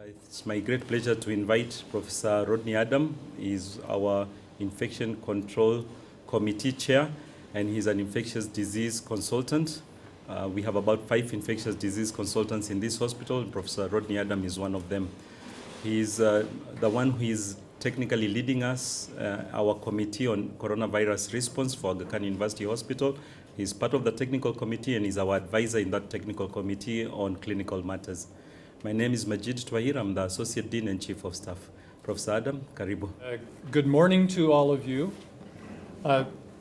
It's my great pleasure to invite Professor Rodney Adam. He's our Infection Control Committee Chair, and he's an infectious disease consultant. We have about 5 infectious disease consultants in this hospital, and Professor Rodney Adam is one of them. He's the one who is technically leading us, our committee on coronavirus response for Aga Khan University Hospital. He's part of the technical committee and is our advisor in that technical committee on clinical matters. My name is Majid Twahir. I'm the Associate Dean and Chief of Staff. Professor Adam, karibu. Good morning to all of you.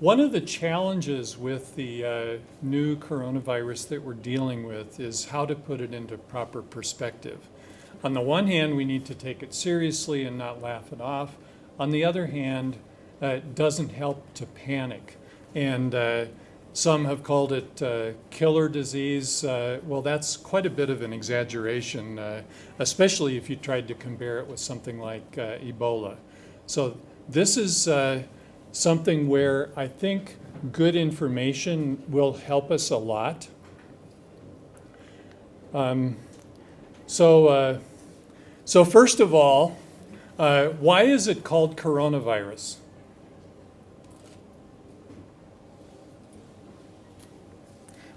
One of the challenges with the new coronavirus that we're dealing with is how to put it into proper perspective. On the one hand, we need to take it seriously and not laugh it off. On the other hand, it doesn't help to panic. And some have called it killer disease. Well, that's quite a bit of an exaggeration, especially if you tried to compare it with something like Ebola. So this is something where I think good information will help us a lot. So first of all, why is it called coronavirus?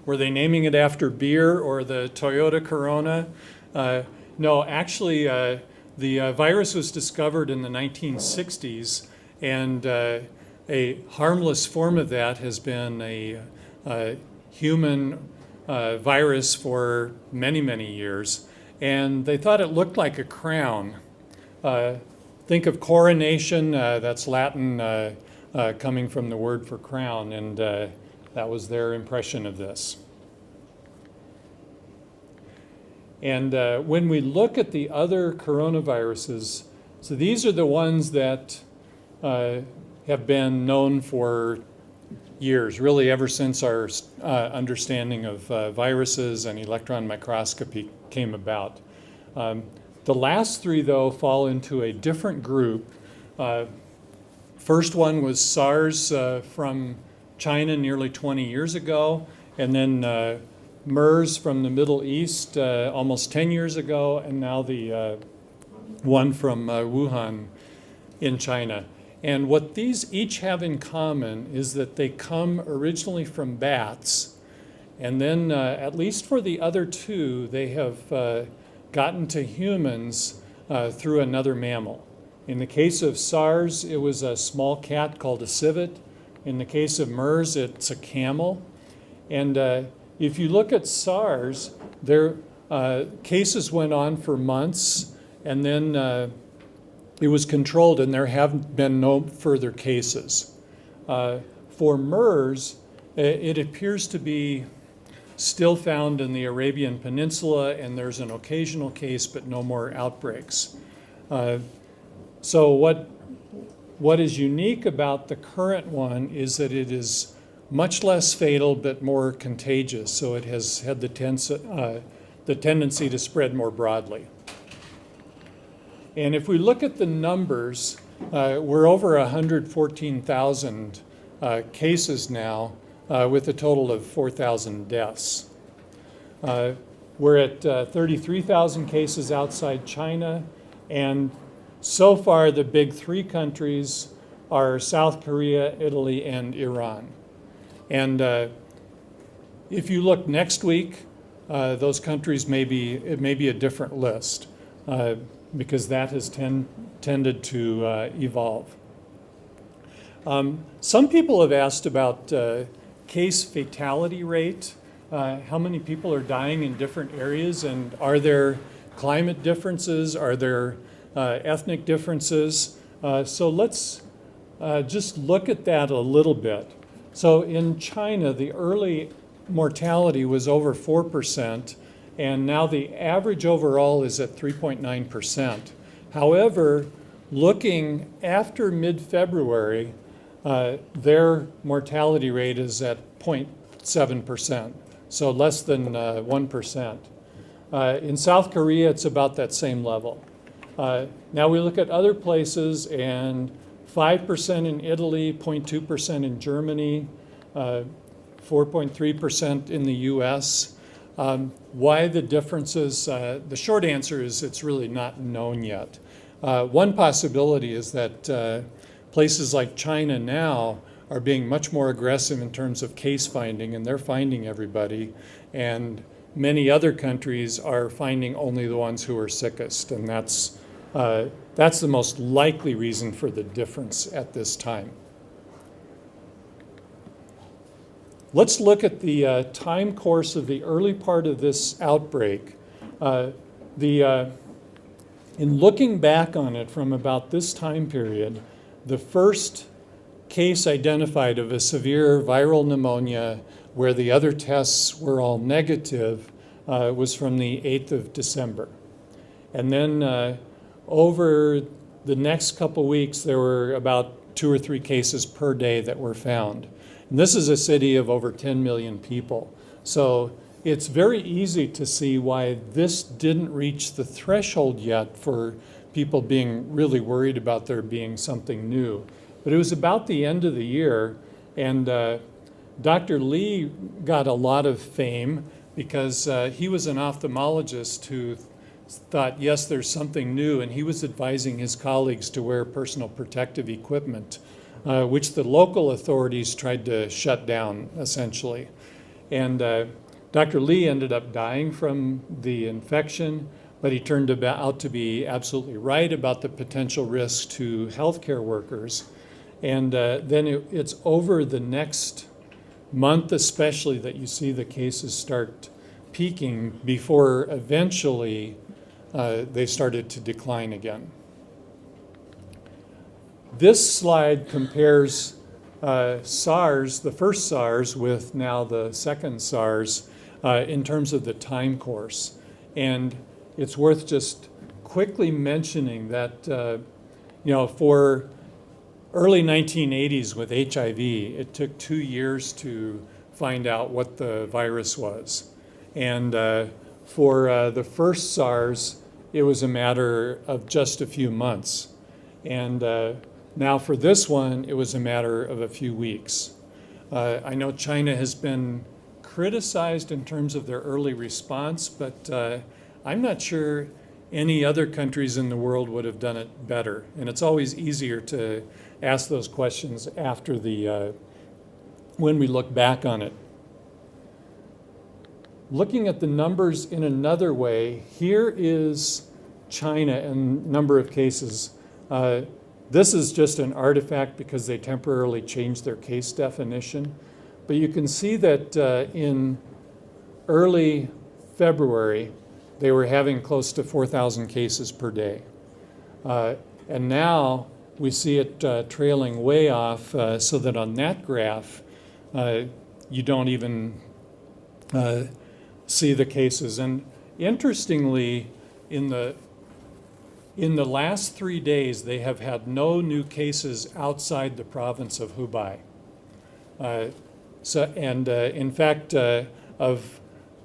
Were they naming it after beer or the Toyota Corona? No, actually, the virus was discovered in the 1960s, and a harmless form of that has been a human virus for many, many years. And they thought it looked like a crown. Think of coronation, that's Latin coming from the word for crown, and that was their impression of this. And when we look at the other coronaviruses, so these are the ones that have been known for years, really ever since our understanding of viruses and electron microscopy came about. The last 3, though, fall into a different group. First one was SARS from China nearly 20 years ago, and then MERS from the Middle East almost 10 years ago, and now the one from Wuhan in China. And what these each have in common is that they come originally from bats, and then at least for the other 2, they have gotten to humans through another mammal. In the case of SARS, it was a small cat called a civet. In the case of MERS, it's a camel. And if you look at SARS, their cases went on for months, and then it was controlled, and there have been no further cases. For MERS, it appears to be still found in the Arabian Peninsula, and there's an occasional case, but no more outbreaks. So what is unique about the current one is that it is much less fatal but more contagious, so it has had the tendency to spread more broadly. And if we look at the numbers, we're over 114,000 cases now, with a total of 4,000 deaths. We're at 33,000 cases outside China, and so far the big 3 countries are South Korea, Italy, and Iran. And if you look next week, those countries it may be a different list, because that has tended to evolve. Some people have asked about case fatality rate, how many people are dying in different areas, and are there climate differences, are there ethnic differences? So let's just look at that a little bit. So in China, the early mortality was over 4%, and now the average overall is at 3.9%. However, looking after mid-February, their mortality rate is at 0.7%, so less than 1%. In South Korea, it's about that same level. Now we look at other places, and 5% in Italy, 0.2% in Germany, 4.3% in the US. Why the differences? The short answer is it's really not known yet. One possibility is that places like China now are being much more aggressive in terms of case finding, and they're finding everybody. And many other countries are finding only the ones who are sickest, and that's the most likely reason for the difference at this time. Let's look at the time course of the early part of this outbreak. In looking back on it from about this time period, the first case identified of a severe viral pneumonia where the other tests were all negative was from the 8th of December. And then over the next couple weeks, there were about 2 or 3 cases per day that were found. And this is a city of over 10 million people. So it's very easy to see why this didn't reach the threshold yet for people being really worried about there being something new. But it was about the end of the year, and Dr. Lee got a lot of fame because he was an ophthalmologist who thought, yes, there's something new, and he was advising his colleagues to wear personal protective equipment, which the local authorities tried to shut down, essentially. And Dr. Lee ended up dying from the infection, but he turned out to be absolutely right about the potential risk to healthcare workers. And then it's over the next month especially that you see the cases start peaking before eventually they started to decline again. This slide compares SARS, the first SARS, with now the second SARS in terms of the time course. And it's worth just quickly mentioning that, for early 1980s with HIV, it took 2 years to find out what the virus was. And for the first SARS, it was a matter of just a few months. And now for this one, it was a matter of a few weeks. I know China has been criticized in terms of their early response, but I'm not sure any other countries in the world would have done it better. And it's always easier to ask those questions after when we look back on it. Looking at the numbers in another way, here is China and number of cases. This is just an artifact because they temporarily changed their case definition. But you can see that in early February, they were having close to 4,000 cases per day. And now we see it trailing way off so that on that graph, you don't even see the cases. And interestingly, in the last 3 days, they have had no new cases outside the province of Hubei. In fact,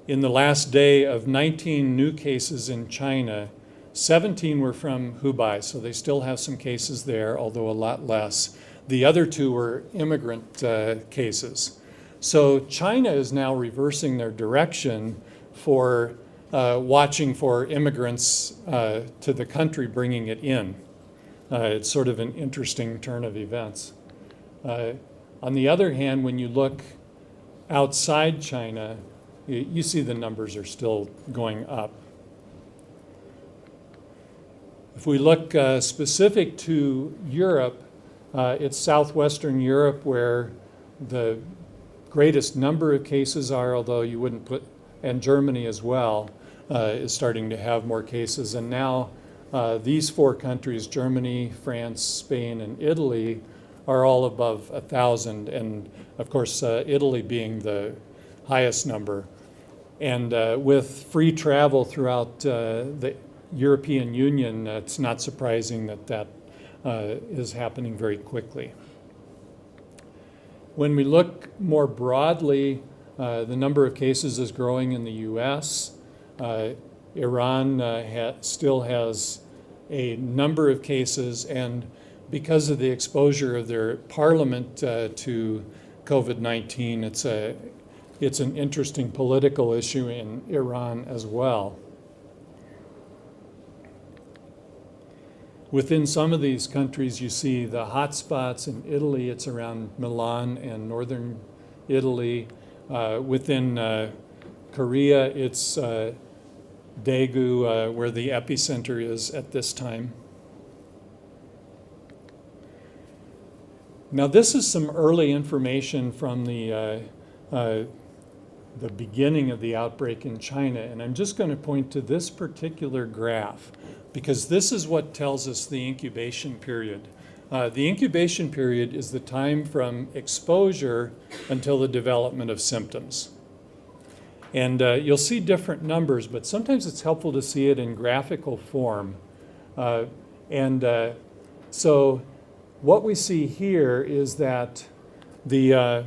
in the last day of 19 new cases in China, 17 were from Hubei, so they still have some cases there, although a lot less. The other 2 were immigrant cases. So China is now reversing their direction for watching for immigrants to the country, bringing it in. It's sort of an interesting turn of events. On the other hand, when you look outside China, you see the numbers are still going up. If we look specific to Europe, it's southwestern Europe where the greatest number of cases are, although you wouldn't put, and Germany as well, is starting to have more cases. And now these 4 countries, Germany, France, Spain, and Italy, are all above 1,000, and of course Italy being the highest number. And with free travel throughout the European Union, it's not surprising that that is happening very quickly. When we look more broadly, the number of cases is growing in the US. Iran still has a number of cases, and because of the exposure of their parliament to COVID-19, it's it's an interesting political issue in Iran as well. Within some of these countries, you see the hotspots. In Italy, it's around Milan and northern Italy. Within Korea, it's Daegu, where the epicenter is at this time. Now, this is some early information from the beginning of the outbreak in China, and I'm just going to point to this particular graph because this is what tells us the incubation period. The incubation period is the time from exposure until the development of symptoms. And you'll see different numbers, but sometimes it's helpful to see it in graphical form. So what we see here is that the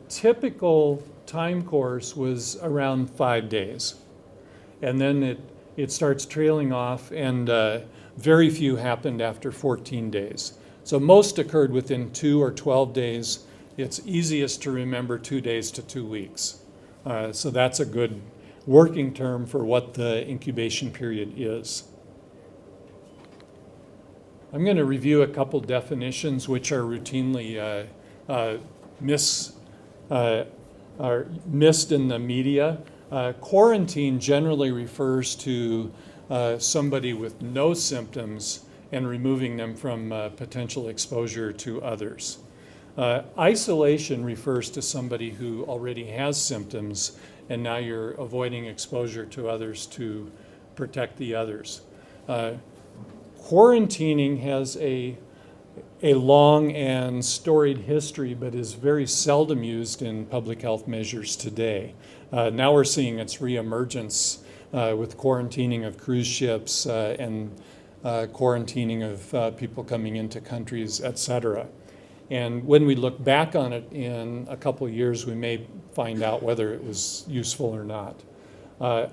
typical time course was around 5 days. And then it starts trailing off, and very few happened after 14 days. So most occurred within 2 or 12 days. It's easiest to remember 2 days to 2 weeks. So that's a good working term for what the incubation period is. I'm going to review a couple definitions which are routinely missed in the media. Quarantine generally refers to somebody with no symptoms and removing them from potential exposure to others. Isolation refers to somebody who already has symptoms and now you're avoiding exposure to others to protect the others. Quarantining has a long and storied history, but is very seldom used in public health measures today. Now we're seeing its reemergence with quarantining of cruise ships and quarantining of people coming into countries, et cetera. And when we look back on it in a couple of years, we may find out whether it was useful or not.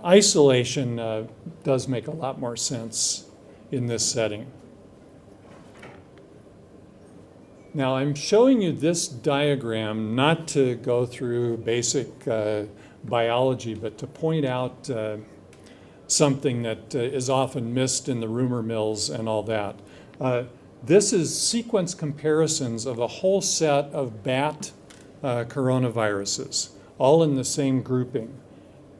Isolation does make a lot more sense in this setting. Now, I'm showing you this diagram not to go through basic biology, but to point out something that is often missed in the rumor mills and all that. This is sequence comparisons of a whole set of bat coronaviruses, all in the same grouping.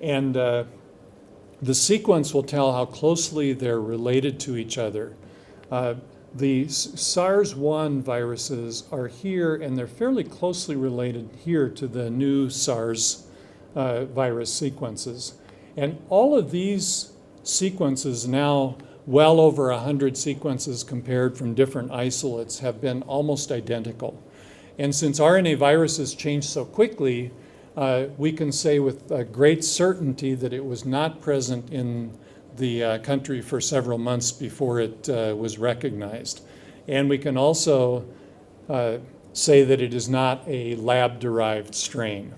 And the sequence will tell how closely they're related to each other. The SARS-1 viruses are here, and they're fairly closely related here to the new SARS virus sequences. And all of these sequences, now well over 100 sequences compared from different isolates, have been almost identical. And since RNA viruses change so quickly, we can say with great certainty that it was not present in the country for several months before it was recognized. And we can also say that it is not a lab-derived strain.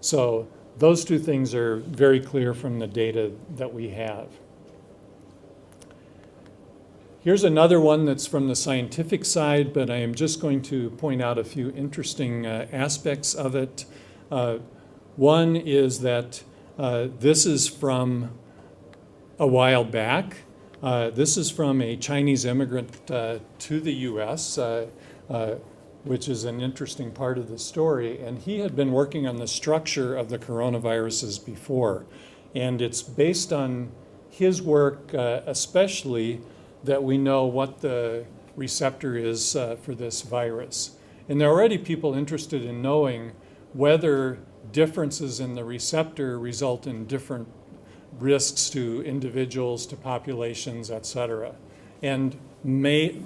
So those two things are very clear from the data that we have. Here's another one that's from the scientific side, but I am just going to point out a few interesting aspects of it. One is that this is from a while back. This is from a Chinese immigrant to the US, which is an interesting part of the story. And he had been working on the structure of the coronaviruses before. And it's based on his work especially that we know what the receptor is for this virus. And there are already people interested in knowing whether differences in the receptor result in different risks to individuals, to populations, et cetera. And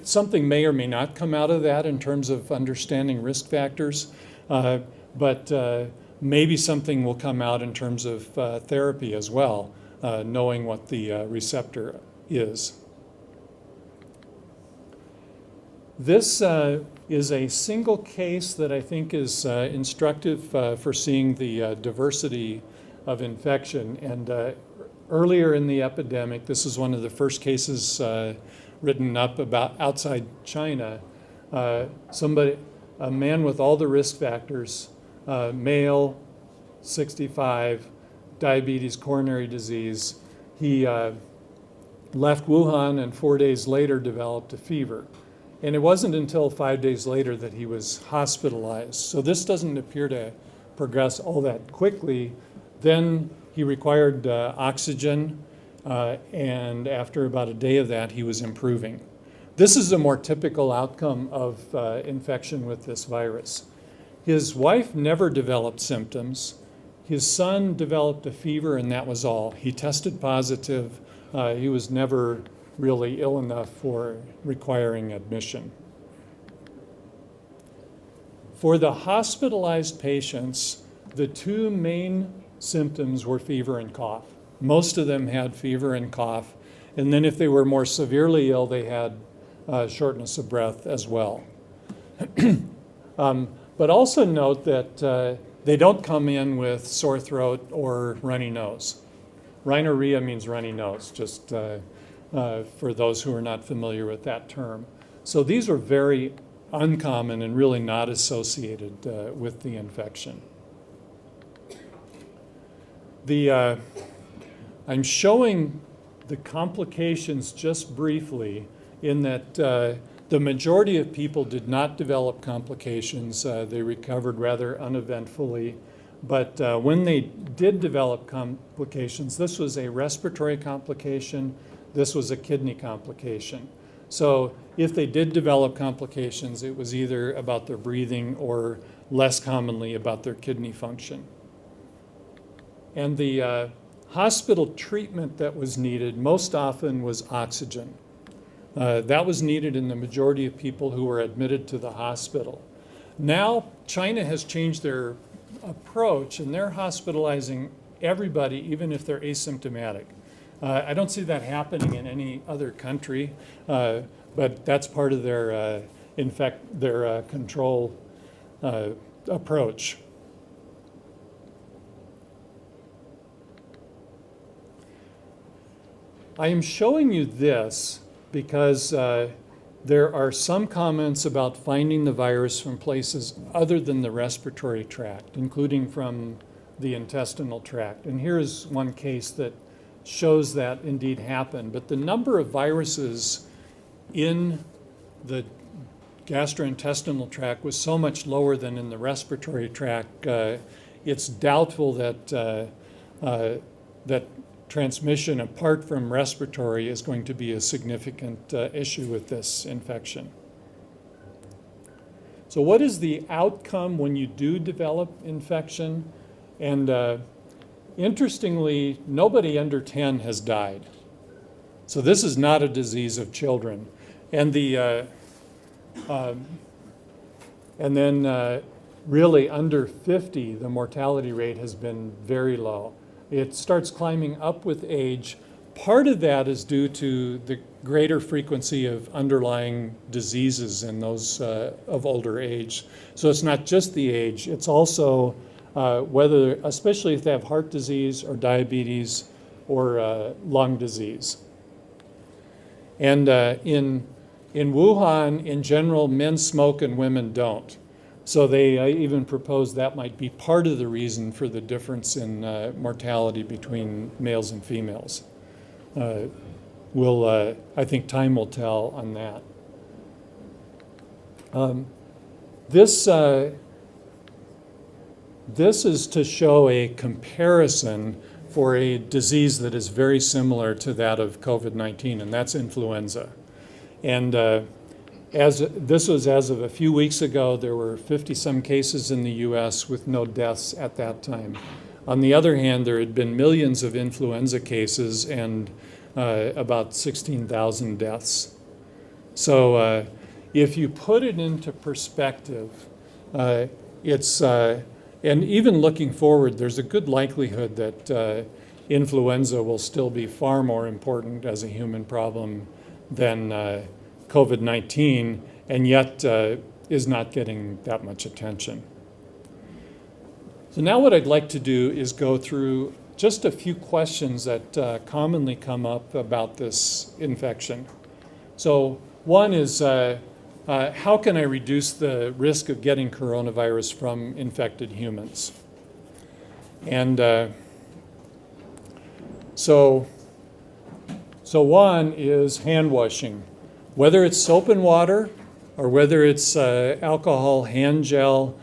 something may or may not come out of that in terms of understanding risk factors, but maybe something will come out in terms of therapy as well, knowing what the receptor is. This is a single case that I think is instructive for seeing the diversity of infection. And earlier in the epidemic, this is one of the first cases written up about outside China. A man with all the risk factors male, 65, diabetes, coronary disease. He left Wuhan and 4 days later developed a fever. And it wasn't until 5 days later that he was hospitalized. So this doesn't appear to progress all that quickly. Then he required oxygen, and after about a day of that, he was improving. This is a more typical outcome of infection with this virus. His wife never developed symptoms. His son developed a fever, and that was all. He tested positive. He was never really ill enough for requiring admission. For the hospitalized patients, the two main symptoms were fever and cough. Most of them had fever and cough. And then if they were more severely ill, they had shortness of breath as well. But also note that they don't come in with sore throat or runny nose. Rhinorrhea means runny nose, just for those who are not familiar with that term. So these are very uncommon and really not associated with the infection. I'm showing the complications just briefly in that the majority of people did not develop complications. They recovered rather uneventfully. But when they did develop complications, this was a respiratory complication, this was a kidney complication. So if they did develop complications, it was either about their breathing or less commonly about their kidney function. And the hospital treatment that was needed most often was oxygen. That was needed in the majority of people who were admitted to the hospital. Now, China has changed their approach, and they're hospitalizing everybody, even if they're asymptomatic. I don't see that happening in any other country, but that's part of their control approach. I am showing you this because there are some comments about finding the virus from places other than the respiratory tract, including from the intestinal tract. And here's one case that shows that indeed happened. But the number of viruses in the gastrointestinal tract was so much lower than in the respiratory tract, it's doubtful that that transmission apart from respiratory is going to be a significant issue with this infection. So what is the outcome when you do develop infection? And interestingly, nobody under 10 has died. So this is not a disease of children. And then really under 50, the mortality rate has been very low. It starts climbing up with age. Part of that is due to the greater frequency of underlying diseases in those of older age. So it's not just the age, it's also whether, especially if they have heart disease or diabetes or lung disease. And in Wuhan, in general, men smoke and women don't. So they even proposed that might be part of the reason for the difference in mortality between males and females. I think time will tell on that. This is to show a comparison for a disease that is very similar to that of COVID-19, and that's influenza. And this was as of a few weeks ago, there were 50-some cases in the US with no deaths at that time. On the other hand, there had been millions of influenza cases and about 16,000 deaths. So if you put it into perspective, and even looking forward, there's a good likelihood that influenza will still be far more important as a human problem than COVID-19, and yet is not getting that much attention. So now what I'd like to do is go through just a few questions that commonly come up about this infection. So one is, how can I reduce the risk of getting coronavirus from infected humans? And so one is hand washing. Whether it's soap and water or whether it's alcohol hand gel,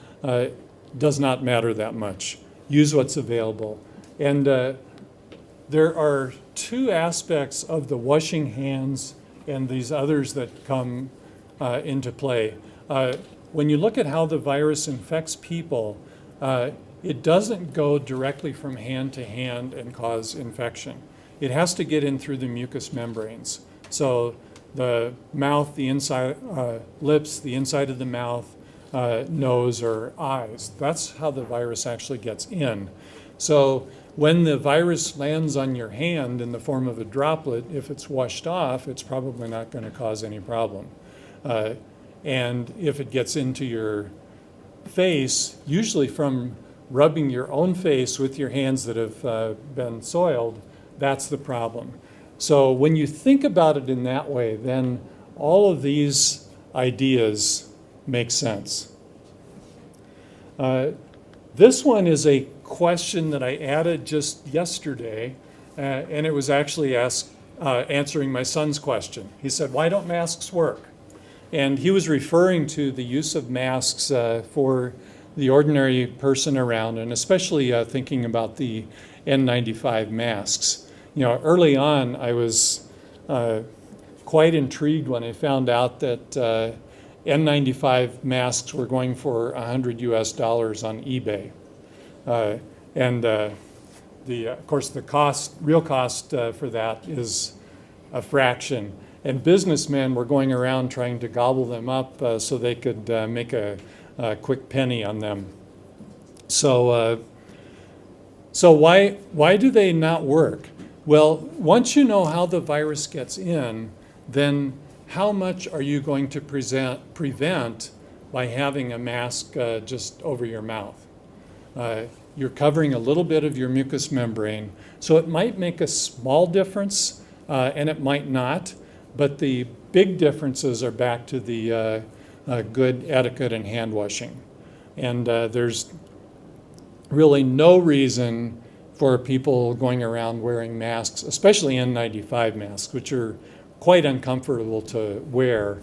does not matter that much. Use what's available. And there are two aspects of the washing hands and these others that come into play. When you look at how the virus infects people, it doesn't go directly from hand to hand and cause infection. It has to get in through the mucous membranes. So the mouth, the inside, lips, the inside of the mouth, nose, or eyes. That's how the virus actually gets in. So when the virus lands on your hand in the form of a droplet, if it's washed off, it's probably not going to cause any problem. And if it gets into your face, usually from rubbing your own face with your hands that have been soiled, that's the problem. So when you think about it in that way, then all of these ideas make sense. This one is a question that I added just yesterday, and it was actually answering my son's question. He said, "Why don't masks work?" And he was referring to the use of masks for the ordinary person around, and especially thinking about the N95 masks. You know, early on, I was quite intrigued when I found out that N95 masks were going for $100 US on eBay. Of course, the real cost for that is a fraction. And businessmen were going around trying to gobble them up so they could make a quick penny on them. So why do they not work? Well, once you know how the virus gets in, then how much are you going to prevent by having a mask just over your mouth? You're covering a little bit of your mucous membrane, so it might make a small difference, and it might not, but the big differences are back to the good etiquette and hand washing. And there's really no reason for people going around wearing masks, especially N95 masks, which are quite uncomfortable to wear.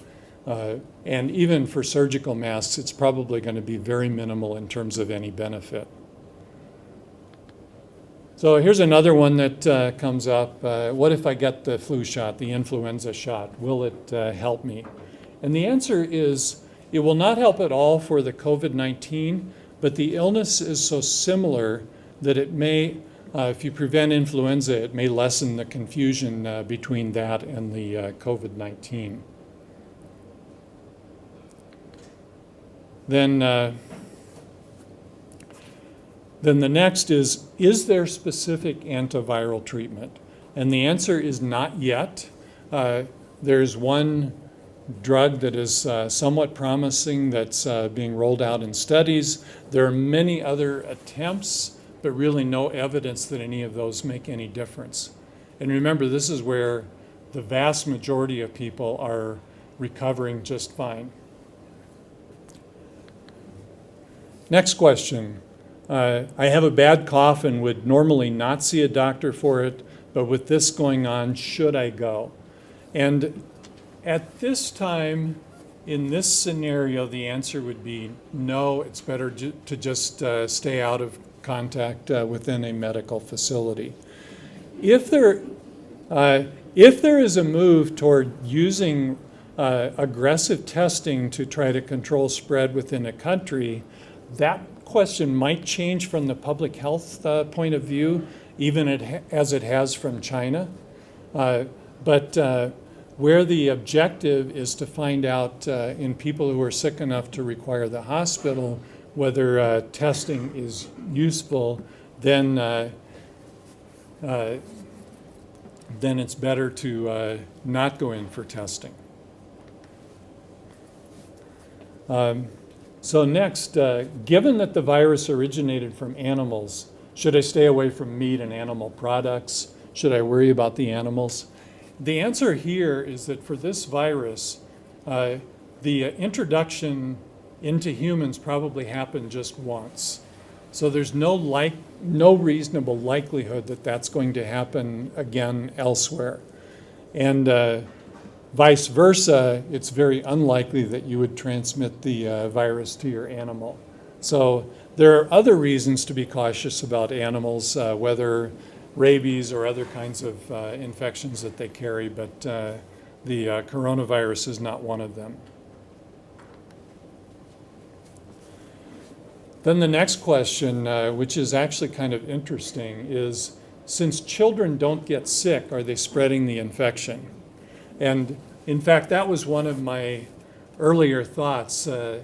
And even for surgical masks, it's probably going to be very minimal in terms of any benefit. So here's another one that comes up. What if I get the flu shot, the influenza shot? Will it help me? And the answer is it will not help at all for the COVID-19, but the illness is so similar that it may, if you prevent influenza, it may lessen the confusion between that and the COVID-19. Then the next is there specific antiviral treatment? And the answer is not yet. There's one drug that is somewhat promising that's being rolled out in studies. There are many other attempts, but really no evidence that any of those make any difference. And remember, this is where the vast majority of people are recovering just fine. Next question. I have a bad cough and would normally not see a doctor for it, but with this going on, should I go? And at this time, in this scenario, the answer would be no, it's better to just stay out of contact within a medical facility. If there is a move toward using aggressive testing to try to control spread within a country, that question might change from the public health point of view, even as it has from China. But where the objective is to find out in people who are sick enough to require the hospital whether testing is useful, then it's better to not go in for testing. So next, given that the virus originated from animals, should I stay away from meat and animal products? Should I worry about the animals? The answer here is that for this virus, the introduction into humans probably happened just once. So there's no reasonable likelihood that that's going to happen again elsewhere. And vice versa, it's very unlikely that you would transmit the virus to your animal. So there are other reasons to be cautious about animals, whether rabies or other kinds of infections that they carry, but the coronavirus is not one of them. Then the next question, which is actually kind of interesting, is since children don't get sick, are they spreading the infection? And in fact, that was one of my earlier thoughts. The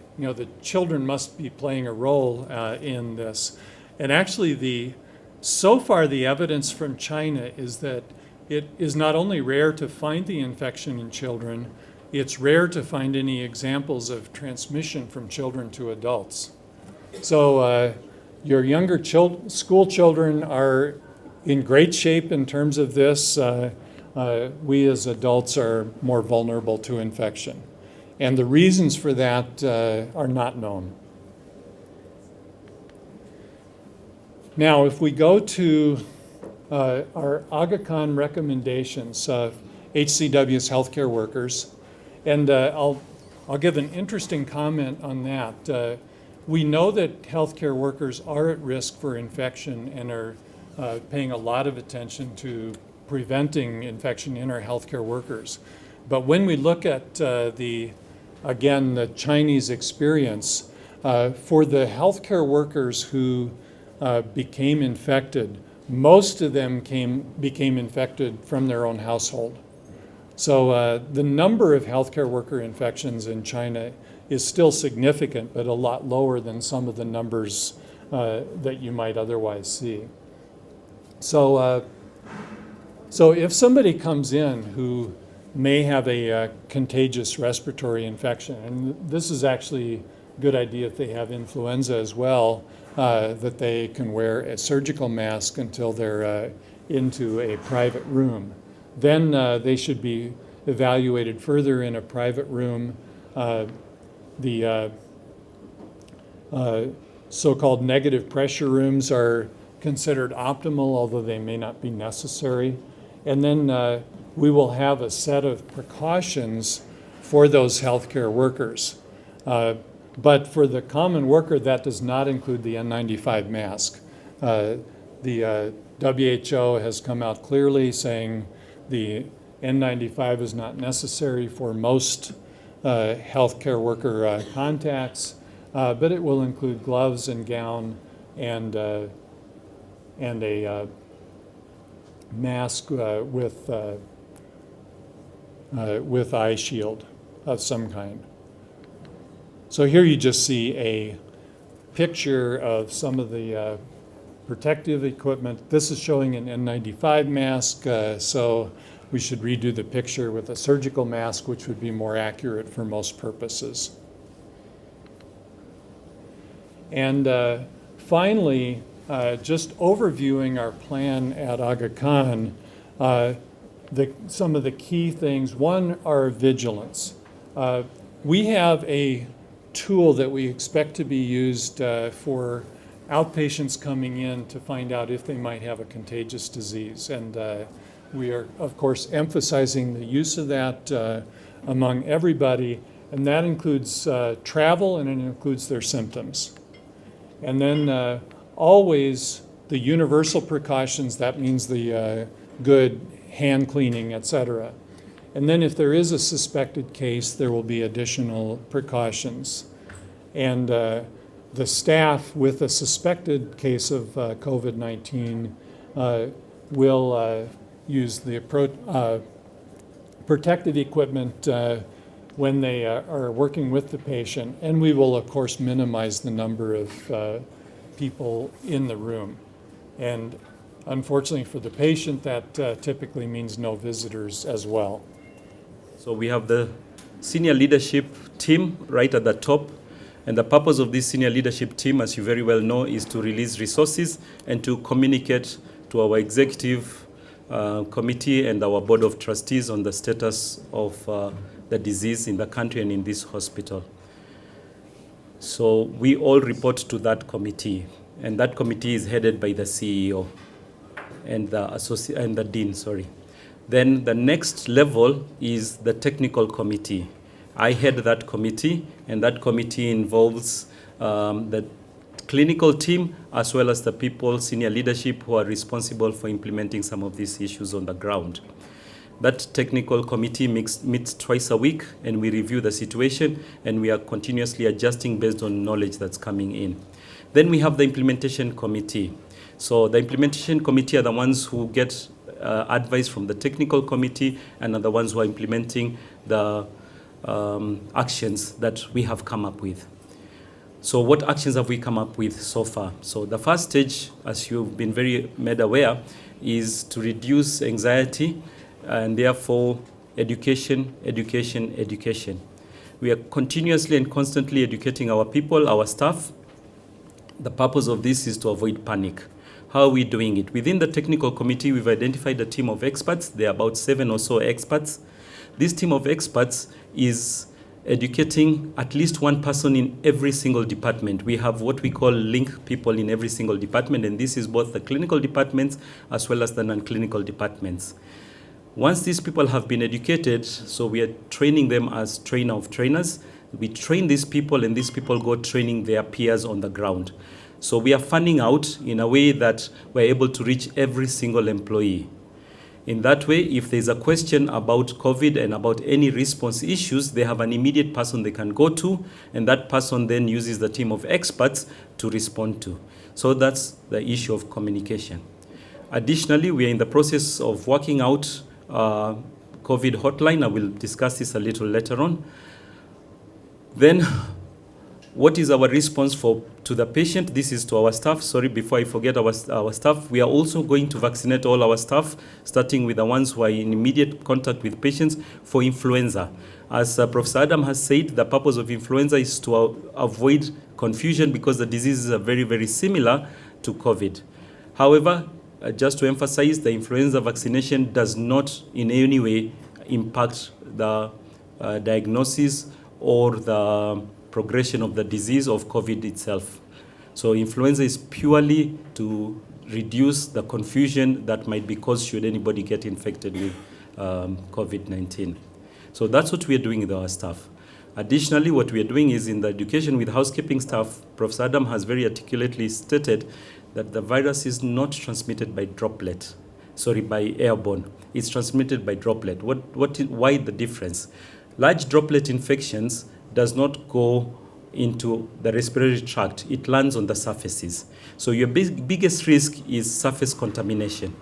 children must be playing a role in this. And actually, so far the evidence from China is that it is not only rare to find the infection in children, it's rare to find any examples of transmission from children to adults. So your younger school children are in great shape in terms of this. We as adults are more vulnerable to infection. And the reasons for that are not known. Now, if we go to our Aga Khan recommendations, HCW's healthcare workers, and I'll give an interesting comment on that. We know that healthcare workers are at risk for infection and are paying a lot of attention to preventing infection in our healthcare workers. But when we look at the Chinese experience, for the healthcare workers who became infected, most of them became infected from their own household. So the number of healthcare worker infections in China is still significant, but a lot lower than some of the numbers that you might otherwise see. So if somebody comes in who may have a contagious respiratory infection, and this is actually a good idea if they have influenza as well, that they can wear a surgical mask until they're into a private room. Then they should be evaluated further in a private room. The so-called negative pressure rooms are considered optimal, although they may not be necessary. And then we will have a set of precautions for those healthcare workers. But for the common worker, that does not include the N95 mask. The WHO has come out clearly saying the N95 is not necessary for most healthcare worker contacts, but it will include gloves and gown and a mask with eye shield of some kind. So here you just see a picture of some of the protective equipment. This is showing an N95 mask, so we should redo the picture with a surgical mask, which would be more accurate for most purposes. And finally, just overviewing our plan at Aga Khan, some of the key things. One are vigilance. We have a tool that we expect to be used for outpatients coming in to find out if they might have a contagious disease. And we are, of course, emphasizing the use of that among everybody, and that includes travel and it includes their symptoms. And then always the universal precautions, that means the good hand cleaning, et cetera. And then if there is a suspected case, there will be additional precautions. And the staff with a suspected case of COVID-19 will use the protective equipment when they are working with the patient. And we will, of course, minimize the number of people in the room. And unfortunately for the patient, that typically means no visitors as well. So we have the senior leadership team right at the top. And the purpose of this senior leadership team, as you very well know, is to release resources and to communicate to our executive committee and our board of trustees on the status of the disease in the country and in this hospital. So we all report to that committee, and that committee is headed by the CEO and the dean, sorry. Then the next level is the technical committee. I head that committee, and that committee involves the clinical team as well as the people, senior leadership, who are responsible for implementing some of these issues on the ground. That technical committee meets twice a week, and we review the situation, and we are continuously adjusting based on knowledge that's coming in. Then we have the implementation committee. So the implementation committee are the ones who get advice from the technical committee and are the ones who are implementing the actions that we have come up with. So what actions have we come up with so far? So the first stage, as you've been very made aware, is to reduce anxiety and therefore education, education, education. We are continuously and constantly educating our people, our staff. The purpose of this is to avoid panic. How are we doing it? Within the technical committee, we've identified a team of experts. There are about 7 or so experts. This team of experts is educating at least one person in every single department. We have what we call link people in every single department, and this is both the clinical departments as well as the non-clinical departments. Once these people have been educated, so we are training them as trainer of trainers. We train these people, and these people go training their peers on the ground. So we are funding out in a way that we're able to reach every single employee. In that way, if there's a question about COVID and about any response issues, they have an immediate person they can go to, and that person then uses the team of experts to respond to. So that's the issue of communication. Additionally, we are in the process of working out COVID hotline. I will discuss this a little later on. Then, what is our response to the patient? This is to our staff. Sorry, before I forget our staff, we are also going to vaccinate all our staff, starting with the ones who are in immediate contact with patients for influenza. As Professor Adam has said, the purpose of influenza is to avoid confusion because the diseases are very, very similar to COVID. However, just to emphasize, the influenza vaccination does not in any way impact the diagnosis or the progression of the disease of COVID itself. So influenza is purely to reduce the confusion that might be caused should anybody get infected with COVID-19. So that's what we are doing with our staff. Additionally, what we are doing is in the education with housekeeping staff, Professor Adam has very articulately stated that the virus is not transmitted by by airborne. It's transmitted by droplet. Why the difference? Large droplet infections does not go into the respiratory tract. It lands on the surfaces. So your biggest risk is surface contamination.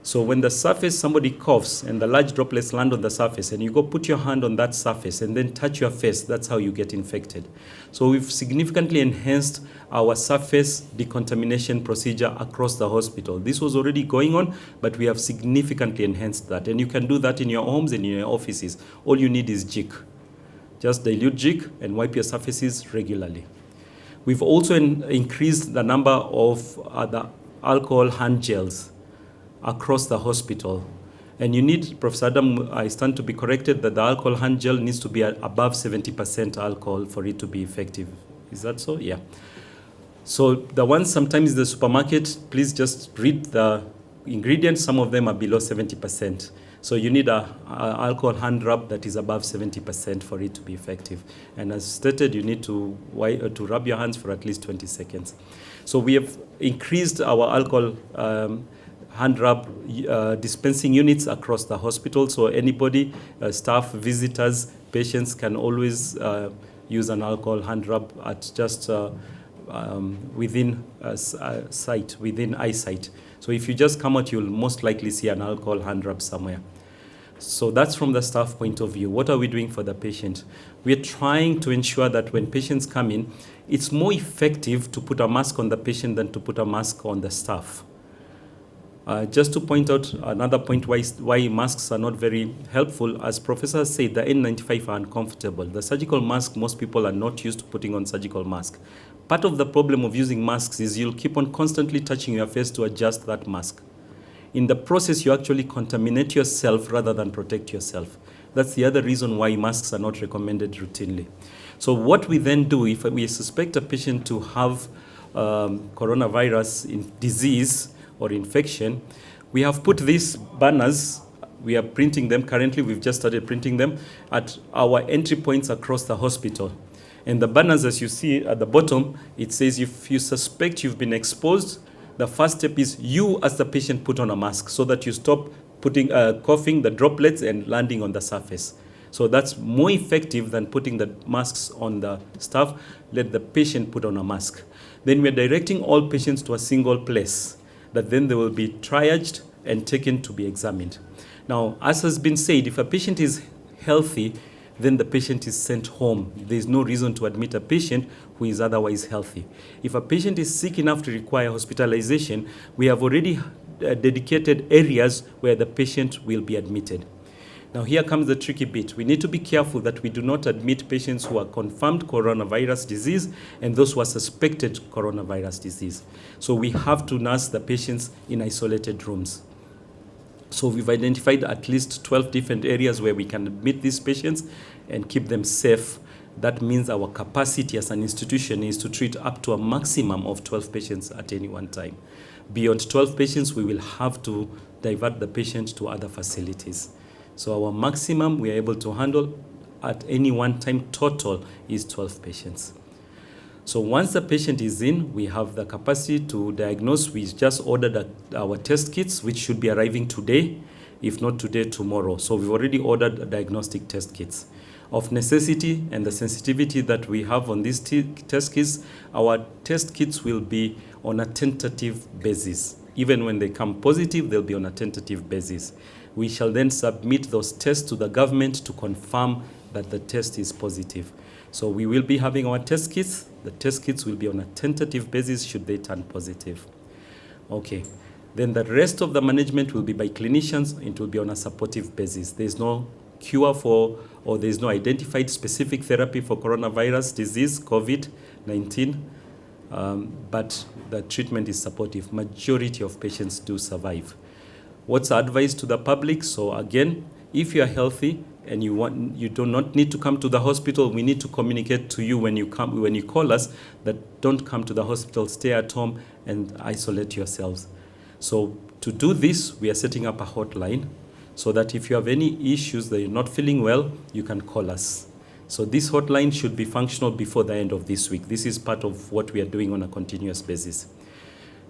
So when the surface, somebody coughs and the large droplets land on the surface and you go put your hand on that surface and then touch your face, that's how you get infected. So we've significantly enhanced our surface decontamination procedure across the hospital. This was already going on, but we have significantly enhanced that. And you can do that in your homes and in your offices. All you need is Jik. Just dilute Jik and wipe your surfaces regularly. We've also increased the number of the alcohol hand gels across the hospital. And you need, Professor Adam, I stand to be corrected that the alcohol hand gel needs to be above 70% alcohol for it to be effective. Is that so? Yeah. So the ones sometimes in the supermarket, please just read the ingredients. Some of them are below 70%. So you need an alcohol hand rub that is above 70% for it to be effective. And as stated, you need to rub your hands for at least 20 seconds. So we have increased our alcohol hand rub dispensing units across the hospital. So anybody, staff, visitors, patients can always use an alcohol hand rub at just within sight, within eyesight. So if you just come out, you'll most likely see an alcohol hand rub somewhere. So that's from the staff point of view. What are we doing for the patient? We're trying to ensure that when patients come in, it's more effective to put a mask on the patient than to put a mask on the staff. Just to point out another point why masks are not very helpful, as Professor said, the N95 are uncomfortable. The surgical mask, most people are not used to putting on surgical mask. Part of the problem of using masks is you'll keep on constantly touching your face to adjust that mask. In the process, you actually contaminate yourself rather than protect yourself. That's the other reason why masks are not recommended routinely. So what we then do, if we suspect a patient to have coronavirus disease or infection, we have put these banners. We are printing them currently. We've just started printing them at our entry points across the hospital. And the banners, as you see at the bottom, it says if you suspect you've been exposed, the first step is you as the patient put on a mask so that you stop putting coughing the droplets and landing on the surface. So that's more effective than putting the masks on the staff. Let the patient put on a mask. Then we're directing all patients to a single place that then they will be triaged and taken to be examined. Now, as has been said, if a patient is healthy, then the patient is sent home. There's no reason to admit a patient who is otherwise healthy. If a patient is sick enough to require hospitalization, we have already dedicated areas where the patient will be admitted. Now here comes the tricky bit. We need to be careful that we do not admit patients who are confirmed coronavirus disease and those who are suspected coronavirus disease. So we have to nurse the patients in isolated rooms. So we've identified at least 12 different areas where we can admit these patients and keep them safe. That means our capacity as an institution is to treat up to a maximum of 12 patients at any one time. Beyond 12 patients, we will have to divert the patient to other facilities. So our maximum we are able to handle at any one time total is 12 patients. So once the patient is in, we have the capacity to diagnose. We just ordered our test kits, which should be arriving today, if not today, tomorrow. So we've already ordered diagnostic test kits. Of necessity and the sensitivity that we have on these test kits, our test kits will be on a tentative basis. Even when they come positive, they'll be on a tentative basis. We shall then submit those tests to the government to confirm that the test is positive. So we will be having our test kits. The test kits will be on a tentative basis should they turn positive. Okay. Then the rest of the management will be by clinicians. It will be on a supportive basis. There's no cure for, or there's no identified specific therapy for coronavirus disease, COVID-19, but the treatment is supportive. Majority of patients do survive. What's our advice to the public? So again, if you're healthy and you do not need to come to the hospital, we need to communicate to you when you call us that don't come to the hospital, stay at home and isolate yourselves. So to do this, we are setting up a hotline so that if you have any issues that you're not feeling well, you can call us. So this hotline should be functional before the end of this week. This is part of what we are doing on a continuous basis.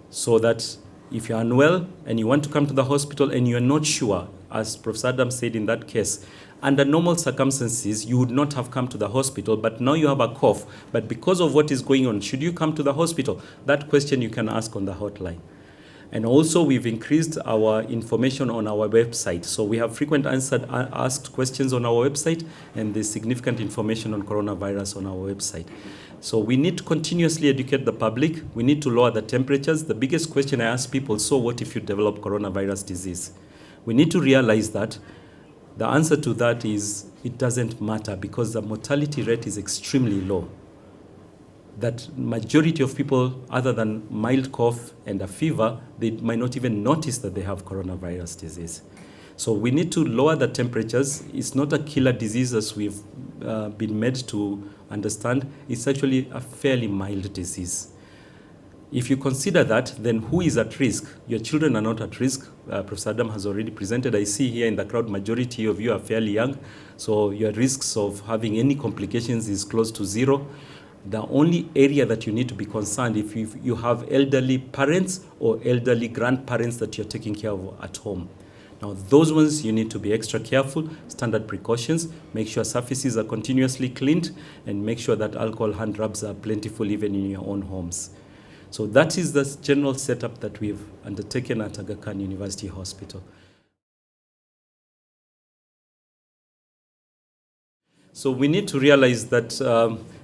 So that if you're unwell and you want to come to the hospital and you're not sure, as Professor Adam said in that case, under normal circumstances, you would not have come to the hospital, but now you have a cough. But because of what is going on, should you come to the hospital? That question you can ask on the hotline. And also, we've increased our information on our website. So we have frequent asked questions on our website, and there's significant information on coronavirus on our website. So we need to continuously educate the public. We need to lower the temperatures. The biggest question I ask people, so what if you develop coronavirus disease? We need to realize that the answer to that is it doesn't matter because the mortality rate is extremely low. That majority of people, other than mild cough and a fever, they might not even notice that they have coronavirus disease. So we need to lower the temperatures. It's not a killer disease as we've been made to understand. It's actually a fairly mild disease. If you consider that, then who is at risk? Your children are not at risk. Professor Adam has already presented. I see here in the crowd, majority of you are fairly young. So your risks of having any complications is close to zero. The only area that you need to be concerned if you have elderly parents or elderly grandparents that you're taking care of at home. Now, those ones you need to be extra careful, standard precautions, make sure surfaces are continuously cleaned, and make sure that alcohol hand rubs are plentiful even in your own homes. So that is the general setup that we've undertaken at Aga Khan University Hospital. So we need to realize that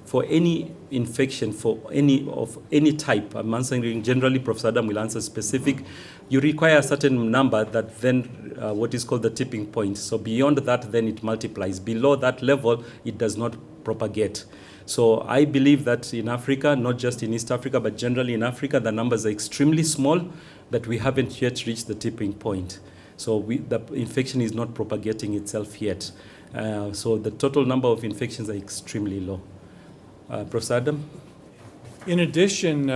for any infection, for any type, I'm answering generally, Professor Adam will answer specific, you require a certain number that then what is called the tipping point. So beyond that, then it multiplies. Below that level, it does not propagate. So I believe that in Africa, not just in East Africa, but generally in Africa, the numbers are extremely small, that we haven't yet reached the tipping point. So the infection is not propagating itself yet. So the total number of infections are extremely low. Professor Adam? In addition,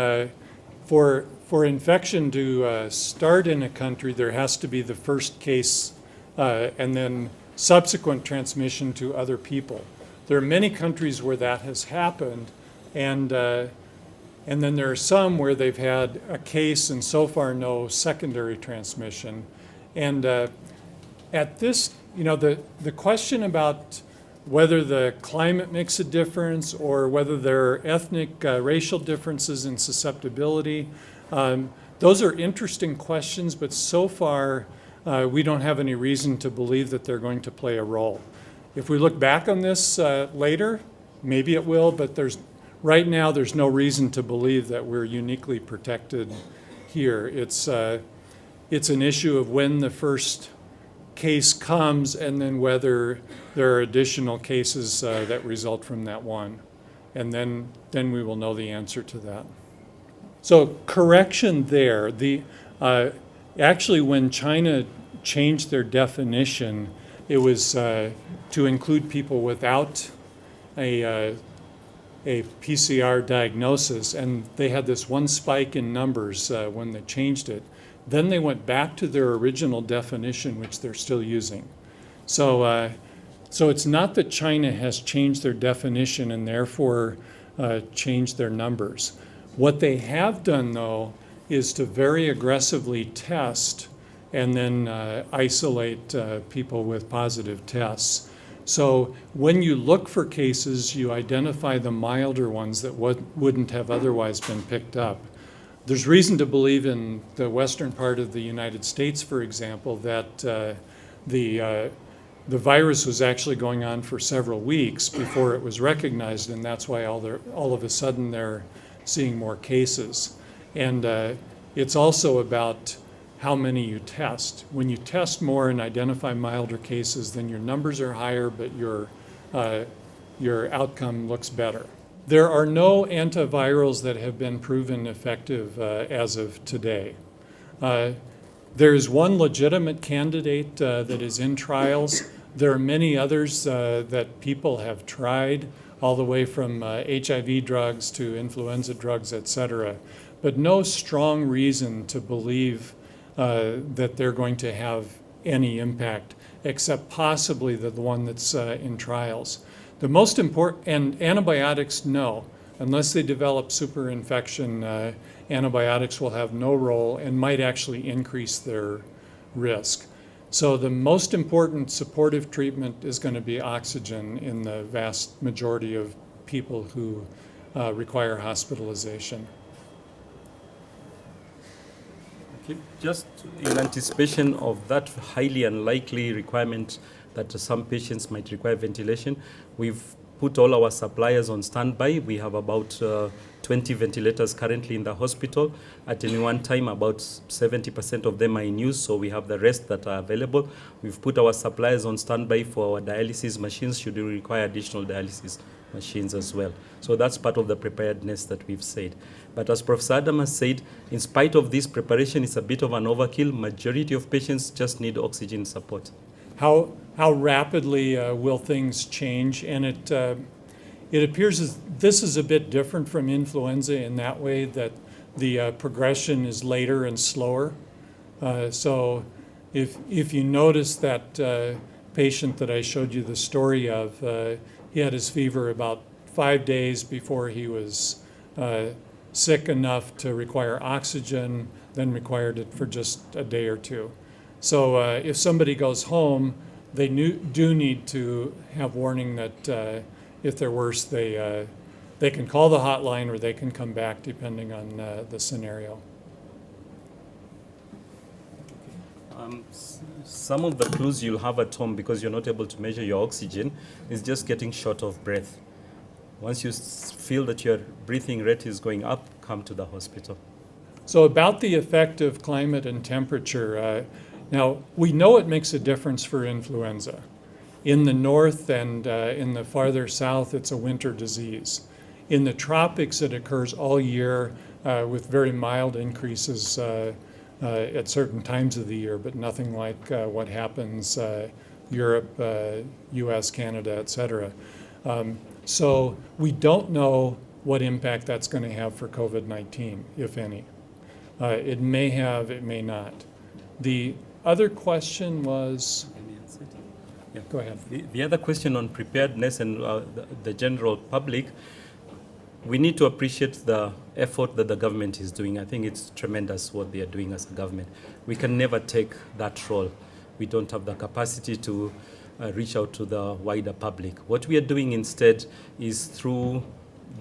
for infection to start in a country, there has to be the first case and then subsequent transmission to other people. There are many countries where that has happened, and then there are some where they've had a case and so far no secondary transmission. And at this, the question about whether the climate makes a difference or whether there are ethnic, racial differences in susceptibility, those are interesting questions, but so far we don't have any reason to believe that they're going to play a role. If we look back on this later, maybe it will, but right now there's no reason to believe that we're uniquely protected here. It's an issue of when the first case comes and then whether there are additional cases that result from that one. And then we will know the answer to that. So correction there. Actually, when China changed their definition, it was to include people without a PCR diagnosis, and they had this one spike in numbers when they changed it. Then they went back to their original definition, which they're still using. So it's not that China has changed their definition and therefore changed their numbers. What they have done, though, is to very aggressively test and then isolate people with positive tests. So when you look for cases, you identify the milder ones that wouldn't have otherwise been picked up. There's reason to believe in the western part of the United States, for example, that the virus was actually going on for several weeks before it was recognized, and that's why all of a sudden they're seeing more cases. And it's also about how many you test. When you test more and identify milder cases, then your numbers are higher, but your outcome looks better. There are no antivirals that have been proven effective as of today. There is one legitimate candidate that is in trials. There are many others that people have tried, all the way from HIV drugs to influenza drugs, et cetera, but no strong reason to believe that they're going to have any impact, except possibly the one that's in trials. The most important, and antibiotics, no. Unless they develop superinfection, antibiotics will have no role and might actually increase their risk. So the most important supportive treatment is going to be oxygen in the vast majority of people who require hospitalization. Okay. Just in anticipation of that highly unlikely requirement that some patients might require ventilation, we've put all our suppliers on standby. We have about 20 ventilators currently in the hospital. At any one time, about 70% of them are in use, so we have the rest that are available. We've put our suppliers on standby for our dialysis machines should we require additional dialysis machines as well. So that's part of the preparedness that we've said. But as Professor Adam has said, in spite of this preparation, it's a bit of an overkill. Majority of patients just need oxygen support. How rapidly will things change? And it appears as this is a bit different from influenza in that way that the progression is later and slower. So if you notice that patient that I showed you the story of, he had his fever about 5 days before he was sick enough to require oxygen, then required it for just a day or two. So if somebody goes home, they do need to have warning that if they're worse, they can call the hotline or they can come back depending on the scenario. Some of the clues you'll have at home because you're not able to measure your oxygen is just getting short of breath. Once you feel that your breathing rate is going up, come to the hospital. So about the effect of climate and temperature, now we know it makes a difference for influenza. In the north and in the farther south, it's a winter disease. In the tropics, it occurs all year with very mild increases at certain times of the year, but nothing like what happens Europe, US, Canada, et cetera. So we don't know what impact that's going to have for COVID-19, if any. It may have, it may not. The other question was, Yeah. go ahead. The other question on preparedness and the general public, we need to appreciate the effort that the government is doing. I think it's tremendous what they are doing as a government. We can never take that role. We don't have the capacity to reach out to the wider public. What we are doing instead is through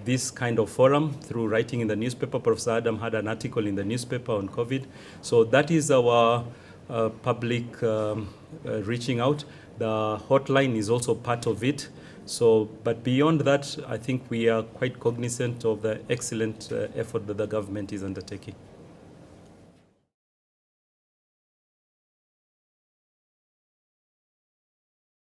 this kind of forum, through writing in the newspaper. Professor Adam had an article in the newspaper on COVID. So that is our public reaching out. The hotline is also part of it. So, but beyond that, I think we are quite cognizant of the excellent effort that the government is undertaking.